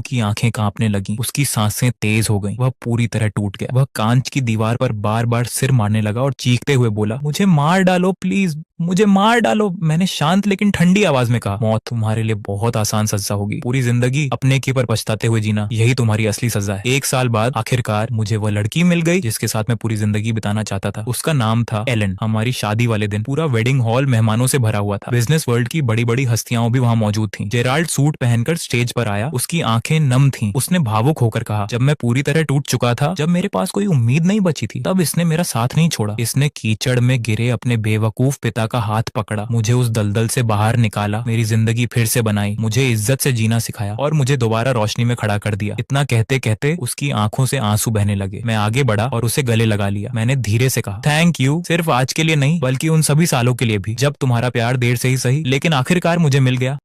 की आंखें कांपने लगी, उसकी सांसें तेज हो गईं, वह पूरी तरह टूट गया। वह कांच की दीवार पर बार बार सिर मारने लगा और चीखते हुए बोला, मुझे मार डालो प्लीज, मुझे मार डालो। मैंने शांत लेकिन ठंडी आवाज में कहा, मौत तुम्हारे लिए बहुत आसान सजा होगी। पूरी जिंदगी अपने के पर पछताते हुए जीना, यही तुम्हारी असली सजा मजा है। 1 साल बाद आखिरकार मुझे वो लड़की मिल गई जिसके साथ मैं पूरी जिंदगी बिताना चाहता था। उसका नाम था एलन। हमारी शादी वाले दिन पूरा वेडिंग हॉल मेहमानों से भरा हुआ था। बिजनेस वर्ल्ड की बड़ी बड़ी हस्तियां भी वहां मौजूद थी। जेराल्ड सूट पहनकर स्टेज पर आया। उसकी आंखें नम थीं। उसने भावुक होकर कहा, जब मैं पूरी तरह टूट चुका था, जब मेरे पास कोई उम्मीद नहीं बची थी, तब इसने मेरा साथ नहीं छोड़ा। इसने कीचड़ में गिरे अपने बेवकूफ पिता का हाथ पकड़ा, मुझे उस दलदल से बाहर निकाला, मेरी जिंदगी फिर से बनाई, मुझे इज्जत से जीना सिखाया और मुझे दोबारा रोशनी में खड़ा कर दिया। इतना कहते कहते उसकी आंखों से आंसू बहने लगे। मैं आगे बढ़ा और उसे गले लगा लिया। मैंने धीरे से कहा, थैंक यू, सिर्फ आज के लिए नहीं बल्कि उन सभी सालों के लिए भी, जब तुम्हारा प्यार देर से ही सही लेकिन आखिरकार मुझे मिल गया।